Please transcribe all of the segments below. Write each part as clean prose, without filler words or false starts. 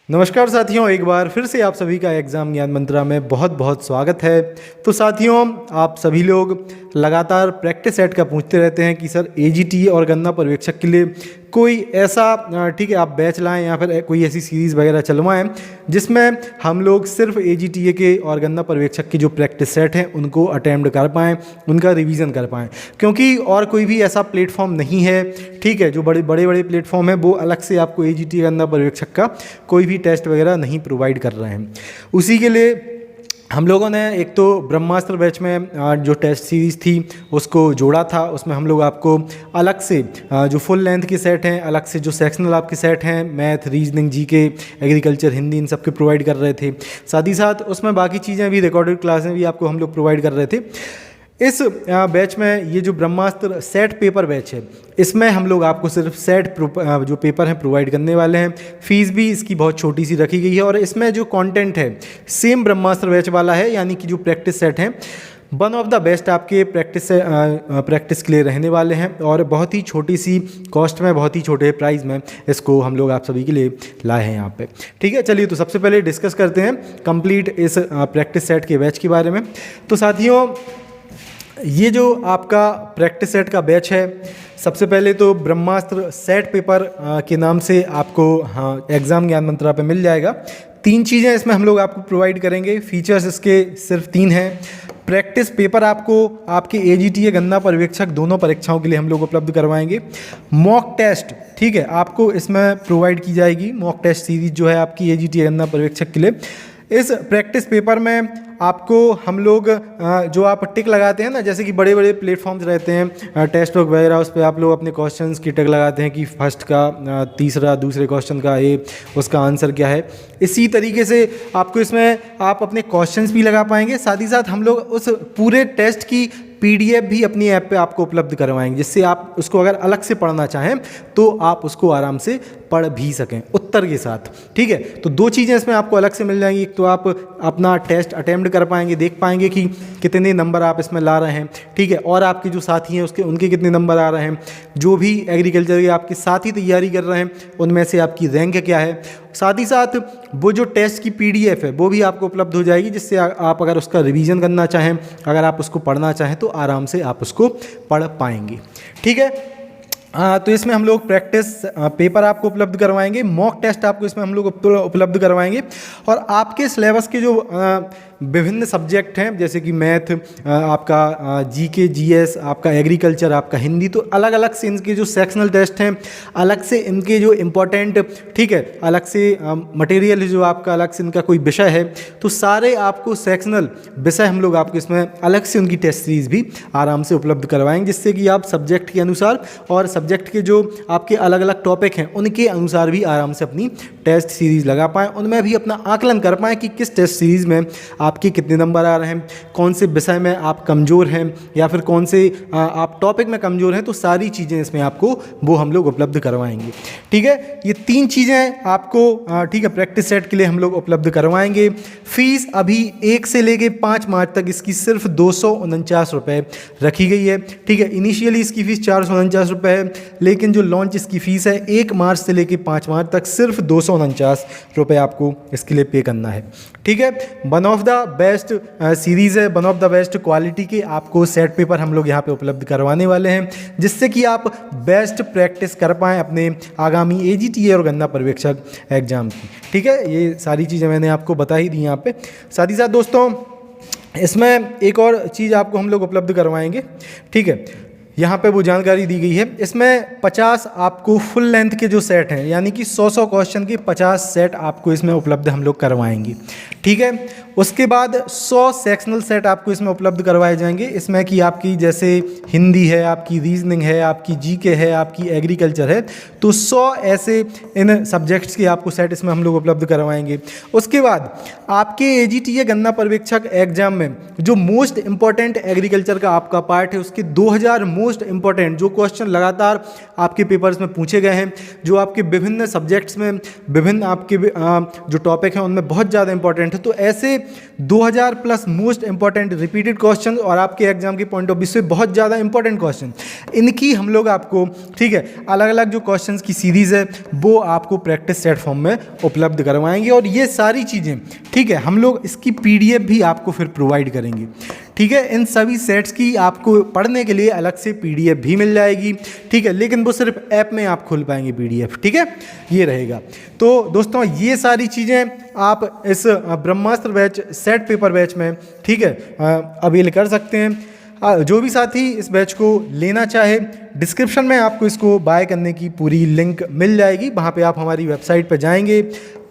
नमस्कार साथियों, एक बार फिर से आप सभी का एग्ज़ाम ज्ञान मंत्रा में बहुत बहुत स्वागत है। तो साथियों, आप सभी लोग लगातार प्रैक्टिस सेट का पूछते रहते हैं कि सर एजीटी और गणना पर्यवेक्षक के लिए कोई ऐसा ठीक है आप बैच लाएं या फिर कोई ऐसी सीरीज़ वगैरह चलवाएं जिसमें हम लोग सिर्फ एजीटीए के और गणना पर्यवेक्षक के जो प्रैक्टिस सेट हैं उनको अटेम्प्ट कर पाएँ, उनका रिवीजन कर पाएँ, क्योंकि और कोई भी ऐसा प्लेटफॉर्म नहीं है। ठीक है, जो बड़े बड़े प्लेटफॉर्म है वो अलग से आपको एजीटीए गणना पर्यवेक्षक का कोई भी टेस्ट वगैरह नहीं प्रोवाइड कर रहे हैं। उसी के लिए हम लोगों ने एक तो ब्रह्मास्त्र बैच में जो टेस्ट सीरीज़ थी उसको जोड़ा था। उसमें हम लोग आपको अलग से जो फुल लेंथ के सेट हैं, अलग से जो सेक्शनल आपके सेट हैं, math, reasoning, GK, agriculture, Hindi, इन सब के प्रोवाइड कर रहे थे। साथ ही साथ उसमें बाकी चीज़ें भी, रिकॉर्डेड क्लासें भी आपको हम लोग प्रोवाइड कर रहे थे। इस बैच में ये जो ब्रह्मास्त्र सेट पेपर बैच है, इसमें हम लोग आपको सिर्फ सेट जो पेपर हैं प्रोवाइड करने वाले हैं। फीस भी इसकी बहुत छोटी सी रखी गई है और इसमें जो कंटेंट है सेम ब्रह्मास्त्र बैच वाला है, यानी कि जो प्रैक्टिस सेट हैं वन ऑफ द बेस्ट आपके प्रैक्टिस के लिए रहने वाले हैं और बहुत ही छोटी सी कॉस्ट में, बहुत ही छोटे प्राइस में इसको हम लोग आप सभी के लिए लाए हैं यहाँ पे। ठीक है, चलिए तो सबसे पहले डिस्कस करते हैं कंप्लीट इस प्रैक्टिस सेट के बैच के बारे में। तो साथियों, ये जो आपका प्रैक्टिस सेट का बैच है, सबसे पहले तो ब्रह्मास्त्र सेट पेपर के नाम से आपको एग्ज़ाम ज्ञान मंत्रा पे मिल जाएगा। 3 चीज़ें इसमें हम लोग आपको प्रोवाइड करेंगे। फीचर्स इसके सिर्फ 3 हैं। प्रैक्टिस पेपर आपको आपके एजीटीए गणना पर्यवेक्षक दोनों परीक्षाओं के लिए हम लोग उपलब्ध करवाएंगे। मॉक टेस्ट, ठीक है, आपको इसमें प्रोवाइड की जाएगी। मॉक टेस्ट सीरीज जो है आपकी एजीटीए गणना पर्यवेक्षक के लिए। इस प्रैक्टिस पेपर में आपको हम लोग जो आप टिक लगाते हैं ना, जैसे कि बड़े बड़े प्लेटफॉर्म्स रहते हैं टेस्ट बुक वगैरह, उस पर आप लोग अपने क्वेश्चंस की टिक लगाते हैं कि फर्स्ट का तीसरा, दूसरे क्वेश्चन का ए, उसका आंसर क्या है। इसी तरीके से आपको इसमें आप अपने क्वेश्चंस भी लगा पाएंगे। साथ ही साथ हम लोग उस पूरे टेस्ट की पीडीएफ भी अपनी ऐप पे आपको उपलब्ध करवाएंगे, जिससे आप उसको अगर अलग से पढ़ना चाहें तो आप उसको आराम से पढ़ भी सकें उत्तर के साथ। ठीक है, तो 2 चीज़ें इसमें आपको अलग से मिल जाएंगी। एक तो आप अपना टेस्ट अटेम्प्ट कर पाएंगे, देख पाएंगे कि कितने नंबर आप इसमें ला रहे हैं। ठीक है, और आपके जो साथी हैं उनके कितने नंबर आ रहे हैं। जो भी एग्रीकल्चर के आपके साथी तैयारी कर रहे हैं उनमें से आपकी रैंक क्या है। साथ ही साथ वो जो टेस्ट की पीडीएफ है वो भी आपको उपलब्ध हो जाएगी, जिससे आप अगर उसका रिवीजन करना चाहें, अगर आप उसको पढ़ना चाहें तो आराम से आप उसको पढ़ पाएंगे। ठीक है, तो इसमें हम लोग प्रैक्टिस पेपर आपको उपलब्ध करवाएंगे, मॉक टेस्ट आपको इसमें हम लोग उपलब्ध करवाएंगे, और आपके सिलेबस के जो विभिन्न सब्जेक्ट हैं जैसे कि मैथ, आपका जीके, जीएस, आपका एग्रीकल्चर, आपका हिंदी, तो अलग अलग से इनके जो सेक्शनल टेस्ट हैं, अलग से इनके जो इम्पोर्टेंट, ठीक है, अलग से मटेरियल जो आपका अलग से इनका कोई विषय है, तो सारे आपको सेक्शनल विषय हम लोग आपको इसमें अलग से उनकी टेस्ट सीरीज़ भी आराम से उपलब्ध करवाएंगे, जिससे कि आप सब्जेक्ट के अनुसार और सब्जेक्ट के जो आपके अलग अलग टॉपिक हैं उनके अनुसार भी आराम से अपनी टेस्ट सीरीज़ लगा पाएँ, उनमें भी अपना आकलन कर पाएँ कि किस टेस्ट सीरीज़ में आपके कितने नंबर आ रहे हैं, कौन से विषय में आप कमज़ोर हैं या फिर कौन से आप टॉपिक में कमज़ोर हैं। तो सारी चीज़ें इसमें आपको वो हम लोग उपलब्ध करवाएंगे। ठीक है, ये 3 चीज़ें आपको ठीक है प्रैक्टिस सेट के लिए हम लोग उपलब्ध करवाएंगे। फ़ीस अभी 1 से लेके 5 मार्च तक इसकी सिर्फ 249 रुपये रखी गई है। ठीक है, इनिशियली इसकी फ़ीस 449 रुपये है, लेकिन जो लॉन्च इसकी फ़ीस है 1 मार्च से लेके 5 मार्च तक सिर्फ 249 रुपये आपको इसके लिए पे करना है। ठीक है, one of the best series है, one of the best quality के आपको सेट पेपर हम लोग यहाँ पे उपलब्ध करवाने वाले हैं, जिससे कि आप बेस्ट प्रैक्टिस कर पाएँ अपने आगामी एजीटीए और गणना पर्यवेक्षक एग्जाम की। ठीक है, ये सारी चीज़ें मैंने आपको बता ही दी यहाँ पे। साथ ही साथ दोस्तों, इसमें एक और चीज़ आपको हम लोग उपलब्ध करवाएंगे। ठीक है, यहाँ पे वो जानकारी दी गई है। इसमें 50 आपको फुल लेंथ के जो सेट हैं, यानी कि 100 क्वेश्चन के 50 सेट आपको इसमें उपलब्ध हम लोग करवाएंगे। ठीक है, उसके बाद 100 सेक्शनल सेट आपको इसमें उपलब्ध करवाए जाएंगे। इसमें कि आपकी जैसे हिंदी है, आपकी रीजनिंग है, आपकी जीके है, आपकी एग्रीकल्चर है, तो 100 ऐसे इन सब्जेक्ट्स के आपको सेट इसमें हम लोग उपलब्ध करवाएंगे। उसके बाद आपके एजीटीए गणना पर्यवेक्षक एग्जाम में जो मोस्ट इंपॉर्टेंट एग्रीकल्चर का आपका पार्ट है, उसके 2000 मोस्ट इंपॉर्टेंट जो क्वेश्चन लगातार आपके पेपर्स में पूछे गए हैं, जो आपके विभिन्न सब्जेक्ट्स में विभिन्न आपके जो टॉपिक हैं उनमें बहुत ज़्यादा इंपॉर्टेंट है, थे। तो ऐसे 2000 plus most important repeated question और आपके एग्जाम के पॉइंट ऑफ व्यू से बहुत ज़्यादा इंपॉर्टेंट क्वेश्चन, इनकी हम लोग आपको, ठीक है, अलग अलग जो क्वेश्चंस की सीरीज़ है वो आपको प्रैक्टिस सेट फॉर्म में उपलब्ध करवाएंगे। और ये सारी चीज़ें, ठीक है, हम लोग इसकी PDF भी आपको फिर प्रोवाइड करेंगे। ठीक है, इन सभी सेट्स की आपको पढ़ने के लिए अलग से PDF भी मिल जाएगी। ठीक है, लेकिन वो सिर्फ ऐप में आप खोल पाएंगे PDF। ठीक है, ये रहेगा। तो दोस्तों ये सारी चीज़ें आप इस ब्रह्मास्त्र बैच सेट पेपर बैच में, ठीक है, अवेल कर सकते हैं। जो भी साथी इस बैच को लेना चाहे, डिस्क्रिप्शन में आपको इसको बाय करने की पूरी लिंक मिल जाएगी। वहाँ पे आप हमारी वेबसाइट पे जाएंगे,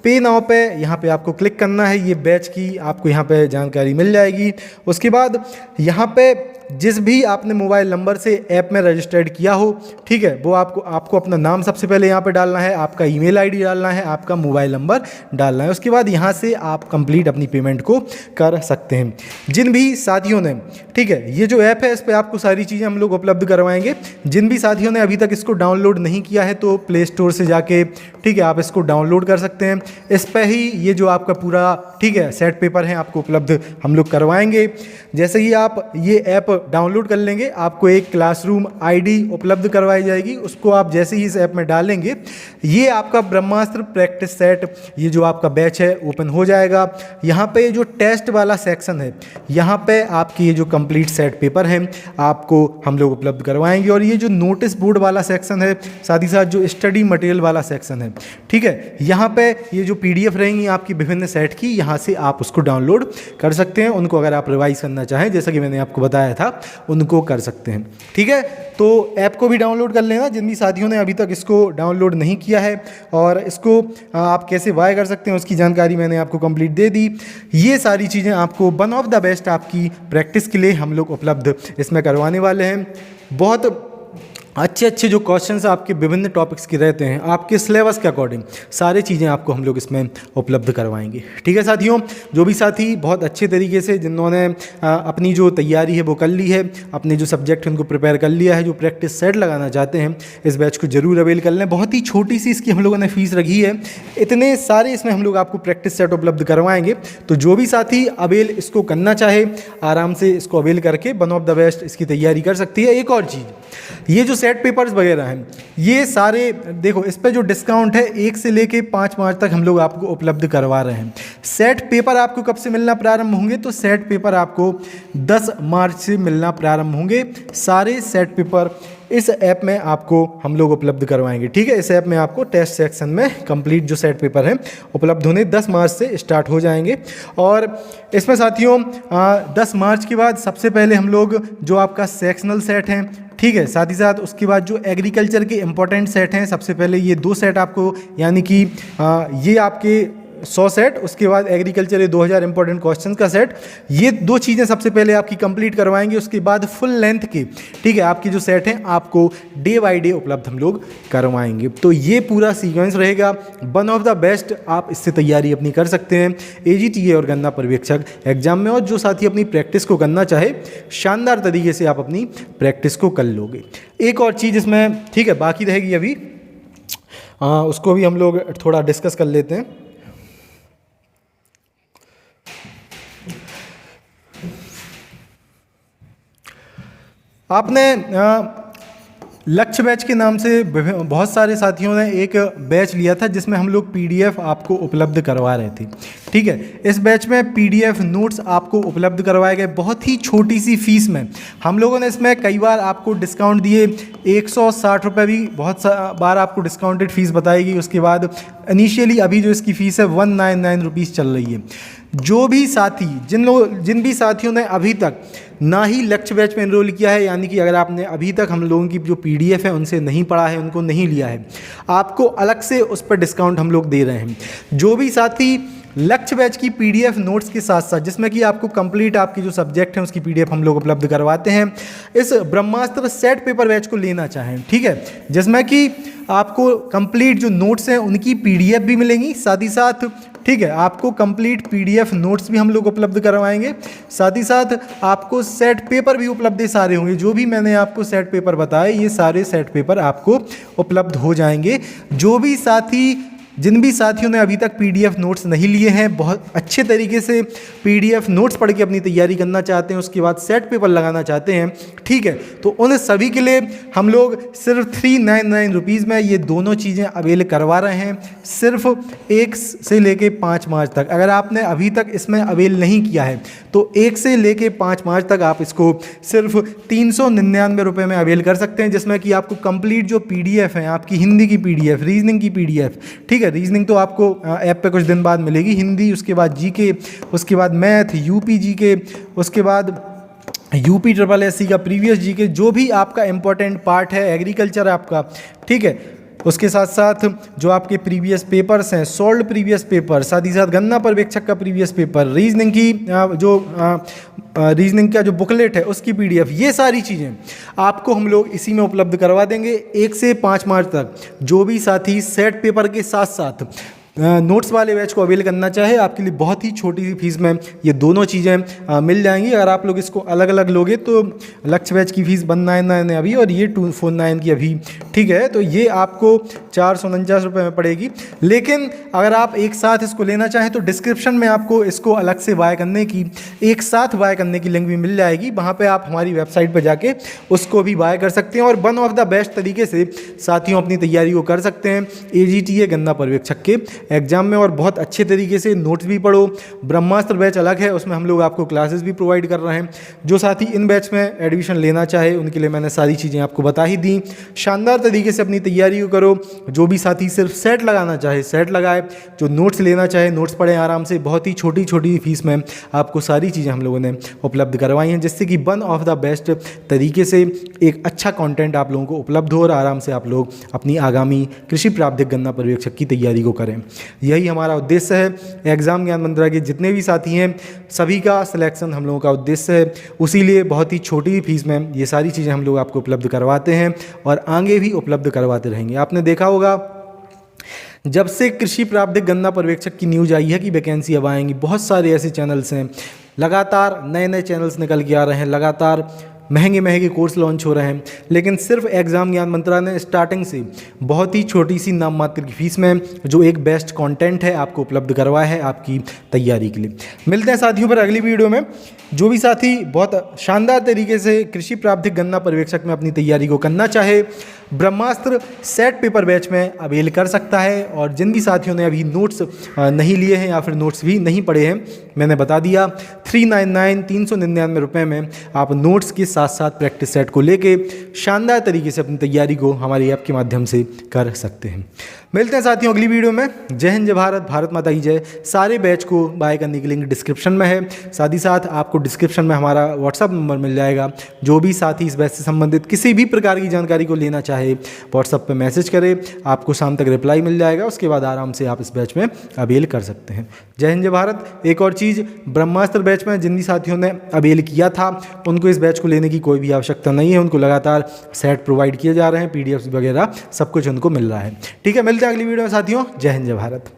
पे नाउ पे यहाँ पे आपको क्लिक करना है, ये बैच की आपको यहाँ पे जानकारी मिल जाएगी। उसके बाद यहाँ पे जिस भी आपने मोबाइल नंबर से ऐप में रजिस्टर्ड किया हो, ठीक है, वो आपको अपना नाम सबसे पहले यहाँ पे डालना है, आपका ईमेल आईडी डालना है, आपका मोबाइल नंबर डालना है। उसके बाद यहाँ से आप कंप्लीट अपनी पेमेंट को कर सकते हैं। जिन भी साथियों ने, ठीक है, ये जो ऐप है इस पर आपको सारी चीज़ें हम लोग उपलब्ध करवाएंगे। जिन भी साथियों ने अभी तक इसको डाउनलोड नहीं किया है तो प्ले स्टोर से जाके, ठीक है, आप इसको डाउनलोड कर सकते हैं। इस पर ही ये जो आपका पूरा, ठीक है, सेट पेपर है आपको उपलब्ध हम लोग करवाएंगे। जैसे ही आप ये ऐप डाउनलोड कर लेंगे, आपको एक क्लासरूम आईडी उपलब्ध करवाई जाएगी। उसको आप जैसे ही इस ऐप में डालेंगे, ये आपका ब्रह्मास्त्र प्रैक्टिस सेट, ये जो आपका बैच है ओपन हो जाएगा। यहाँ पे जो टेस्ट वाला सेक्शन है, यहाँ पे आपकी ये जो कंप्लीट सेट पेपर है आपको हम लोग उपलब्ध करवाएंगे। और ये जो नोटिस बोर्ड वाला सेक्शन है, साथ ही साथ जो स्टडी मटेरियल वाला सेक्शन है, ठीक है, यहाँ पे ये जो PDF रहेंगी आपकी विभिन्न सेट की, यहाँ से आप उसको डाउनलोड कर सकते हैं। उनको अगर आप रिवाइज करना चाहें, जैसा कि मैंने आपको बताया था, उनको कर सकते हैं। ठीक है, तो ऐप को भी डाउनलोड कर लेना जिन भी साथियों ने अभी तक इसको डाउनलोड नहीं किया है। और इसको आप कैसे बाय कर सकते हैं उसकी जानकारी मैंने आपको कंप्लीट दे दी। ये सारी चीज़ें आपको वन ऑफ द बेस्ट आपकी प्रैक्टिस के लिए हम लोग उपलब्ध इसमें करवाने वाले हैं। बहुत अच्छे अच्छे जो क्वेश्चंस आपके विभिन्न टॉपिक्स के रहते हैं, आपके सिलेबस के अकॉर्डिंग सारी चीज़ें आपको हम लोग इसमें उपलब्ध करवाएंगे। ठीक है साथियों, जो भी साथी बहुत अच्छे तरीके से जिन्होंने अपनी जो तैयारी है वो कर ली है, अपने जो सब्जेक्ट उनको प्रिपेयर कर लिया है, जो प्रैक्टिस सेट लगाना चाहते हैं, इस बैच को जरूर अवेल कर लें। बहुत ही छोटी सी इसकी हम लोगों ने फीस रखी है, इतने सारे इसमें हम लोग आपको प्रैक्टिस सेट उपलब्ध करवाएंगे। तो जो भी साथी अवेल इसको करना चाहे, आराम से इसको अवेल करके वन ऑफ द बेस्ट इसकी तैयारी कर सकती है। एक और चीज़, ये जो सेट पेपर्स वगैरह हैं, ये सारे देखो, इस पे जो डिस्काउंट है 1 से लेके 5 मार्च तक हम लोग आपको उपलब्ध करवा रहे हैं। सेट पेपर आपको कब से मिलना प्रारंभ होंगे? तो सेट पेपर आपको 10 मार्च से मिलना प्रारंभ होंगे। सारे सेट पेपर इस ऐप में आपको हम लोग उपलब्ध करवाएंगे। ठीक है, इस ऐप में आपको टेस्ट सेक्शन में कंप्लीट जो सेट पेपर हैं उपलब्ध होने 10 मार्च से स्टार्ट हो जाएंगे। और इसमें साथियों 10 मार्च के बाद सबसे पहले हम लोग जो आपका सेक्शनल सेट हैं, ठीक है, साथ ही साथ उसके बाद जो एग्रीकल्चर के इंपॉर्टेंट सेट हैं, सबसे पहले ये 2 सेट आपको, यानी कि ये आपके 100 सेट, उसके बाद एग्रीकल्चर 2000 इंपॉर्टेंट क्वेश्चंस का सेट, ये 2 चीज़ें सबसे पहले आपकी कंप्लीट करवाएंगे। उसके बाद फुल लेंथ के, ठीक है, आपकी जो सेट हैं आपको डे बाय डे उपलब्ध हम लोग करवाएंगे। तो ये पूरा सीक्वेंस रहेगा, वन ऑफ द बेस्ट। आप इससे तैयारी अपनी कर सकते हैं AGTA और गन्ना पर्यवेक्षक एग्जाम में। और जो साथी अपनी प्रैक्टिस को करना चाहे, शानदार तरीके से आप अपनी प्रैक्टिस को कर लोगे। एक और चीज़ इसमें, ठीक है, बाकी रहेगी अभी, उसको भी हम लोग थोड़ा डिस्कस कर लेते हैं। आपने लक्ष्य बैच के नाम से बहुत सारे साथियों ने एक बैच लिया था जिसमें हम लोग PDF आपको उपलब्ध करवा रहे थे। ठीक है, इस बैच में PDF नोट्स आपको उपलब्ध करवाए गए बहुत ही छोटी सी फीस में। हम लोगों ने इसमें कई बार आपको डिस्काउंट दिए, 160 रुपये भी बहुत बार आपको डिस्काउंटेड फीस बताएगी। उसके बाद इनिशियली अभी जो इसकी फ़ीस है 199 रुपीज़ चल रही है। जो भी साथी, जिन भी साथियों ने अभी तक ना ही लक्ष्य बैच में एनरोल किया है, यानी कि अगर आपने अभी तक हम लोगों की जो PDF है उनसे नहीं पढ़ा है, उनको नहीं लिया है, आपको अलग से उस पर डिस्काउंट हम लोग दे रहे हैं। जो भी साथी लक्ष्य बैच की PDF नोट्स के साथ साथ, जिसमें कि आपको कंप्लीट आपकी जो सब्जेक्ट हैं उसकी PDF हम लोग उपलब्ध करवाते हैं, इस ब्रह्मास्त्र सेट पेपर बैच को लेना चाहें, ठीक है, जिसमें कि आपको कंप्लीट जो नोट्स हैं उनकी PDF भी मिलेंगी, साथ ही साथ, ठीक है, आपको कंप्लीट PDF नोट्स भी हम लोग उपलब्ध करवाएंगे। साथ ही साथ आपको सेट पेपर भी उपलब्ध सारे होंगे। जो भी मैंने आपको सेट पेपर बताए, ये सारे सेट पेपर आपको उपलब्ध हो जाएंगे। जो भी साथी जिन भी साथियों ने अभी तक PDF नोट्स नहीं लिए हैं, बहुत अच्छे तरीके से PDF नोट्स पढ़ के अपनी तैयारी करना चाहते हैं, उसके बाद सेट पेपर लगाना चाहते हैं, ठीक है, तो उन सभी के लिए हम लोग सिर्फ 399 रुपीज़ में ये दोनों चीज़ें अवेल करवा रहे हैं, सिर्फ 1 से लेके 5 मार्च तक। अगर आपने अभी तक इसमें अवेल नहीं किया है तो 1 से लेके 5 मार्च तक आप इसको सिर्फ 399 रुपये में अवेल कर सकते हैं, जिसमें कि आपको कंप्लीट जो PDF है, आपकी हिंदी की PDF, रीजनिंग की PDF, ठीक है, रीजनिंग तो आपको ऐप पे कुछ दिन बाद मिलेगी, हिंदी, उसके बाद GK, उसके बाद मैथ, UP GK, उसके बाद UPSSC का प्रीवियस GK, जो भी आपका इंपॉर्टेंट पार्ट है, एग्रीकल्चर आपका, ठीक है, उसके साथ साथ जो आपके प्रीवियस पेपर्स हैं, सोल्ड प्रीवियस पेपर, साथ ही साथ गन्ना पर्यवेक्षक का प्रीवियस पेपर, रीजनिंग की रीजनिंग का जो बुकलेट है उसकी PDF, ये सारी चीज़ें आपको हम लोग इसी में उपलब्ध करवा देंगे 1 से 5 मार्च तक। जो भी साथी सेट पेपर के साथ साथ नोट्स वाले बैच को अवेल करना चाहे, आपके लिए बहुत ही छोटी सी फीस में ये दोनों चीज़ें मिल जाएंगी। अगर आप लोग इसको अलग अलग लोगे तो लक्ष्य बैच की फ़ीस 199 है अभी, और ये 249 की अभी, ठीक है, तो ये आपको 449 रुपये में पड़ेगी। लेकिन अगर आप एक साथ इसको लेना चाहें तो डिस्क्रिप्शन में आपको इसको अलग से बाय करने की, एक साथ बाय करने की लिंक भी मिल जाएगी, वहाँ पर आप हमारी वेबसाइट पर जाके उसको भी बाय कर सकते हैं और वन ऑफ द बेस्ट तरीके से साथियों अपनी तैयारी को कर सकते हैं AGTA गन्ना पर्यवेक्षक के एग्जाम में। और बहुत अच्छे तरीके से नोट्स भी पढ़ो। ब्रह्मास्त्र बैच अलग है, उसमें हम लोग आपको क्लासेस भी प्रोवाइड कर रहे हैं। जो साथी इन बैच में एडमिशन लेना चाहे उनके लिए मैंने सारी चीज़ें आपको बता ही दी। शानदार तरीके से अपनी तैयारी को करो। जो भी साथी सिर्फ सेट लगाना चाहे सेट लगाए, जो नोट्स लेना चाहे नोट्स पढ़ें आराम से। बहुत ही छोटी छोटी फीस में आपको सारी चीज़ें हम लोगों ने उपलब्ध करवाई हैं, जिससे कि वन ऑफ द बेस्ट तरीके से एक अच्छा कंटेंट आप लोगों को उपलब्ध हो और आराम से आप लोग अपनी आगामी कृषि प्रावधिक गन्ना पर्यवेक्षक की तैयारी को करें। यही हमारा उद्देश्य है। एग्ज़ाम ज्ञान मंत्रा के जितने भी साथी हैं सभी का सिलेक्शन हम लोगों का उद्देश्य है। उसी लिए बहुत ही छोटी फीस में ये सारी चीज़ें हम लोग आपको उपलब्ध करवाते हैं और आगे भी उपलब्ध करवाते रहेंगे। आपने देखा होगा जब से कृषि प्रावधिक गन्ना पर्यवेक्षक की न्यूज़ आई है कि वैकेंसी अब आएंगी, बहुत सारे ऐसे चैनल्स हैं, लगातार नए नए चैनल्स निकल के आ रहे हैं, लगातार महंगे महंगे कोर्स लॉन्च हो रहे हैं, लेकिन सिर्फ एग्ज़ाम ज्ञान मंत्रा ने स्टार्टिंग से बहुत ही छोटी सी नाम मात्र की फीस में जो एक बेस्ट कंटेंट है आपको उपलब्ध करवाया है आपकी तैयारी के लिए। मिलते हैं साथियों पर अगली वीडियो में। जो भी साथी बहुत शानदार तरीके से कृषि प्रावधिक गन्ना पर्यवेक्षक में अपनी तैयारी को करना चाहे, ब्रह्मास्त्र सेट पेपर बैच में अवेल कर सकता है। और जिन भी साथियों ने अभी नोट्स नहीं लिए हैं या फिर नोट्स भी नहीं पढ़े हैं, मैंने बता दिया 399 रुपये में आप नोट्स के साथ साथ प्रैक्टिस सेट को लेके शानदार तरीके से अपनी तैयारी को हमारी ऐप के माध्यम से कर सकते हैं। मिलते हैं साथियों अगली वीडियो में। जय हिंद, जय भारत, भारत माता की जय। सारे बैच को बाय करने की लिंक डिस्क्रिप्शन में है। साथ ही साथ आपको डिस्क्रिप्शन में हमारा व्हाट्सअप नंबर मिल जाएगा। जो भी साथी इस बैच से संबंधित किसी भी प्रकार की जानकारी को लेना चाहे व्हाट्सअप पे मैसेज करें, आपको शाम तक रिप्लाई मिल जाएगा। उसके बाद आराम से आप इस बैच में अवेल कर सकते हैं। जय हिंद, जय भारत। एक और चीज़, ब्रह्मास्त्र बैच में जिन भी साथियों ने अवेल किया था उनको इस बैच को लेने की कोई भी आवश्यकता नहीं है। उनको लगातार सेट प्रोवाइड किए जा रहे हैं, PDF वगैरह सब कुछ उनको मिल रहा है। ठीक है, मिलते हैं अगली वीडियो में साथियों। जय हिंद, जय भारत।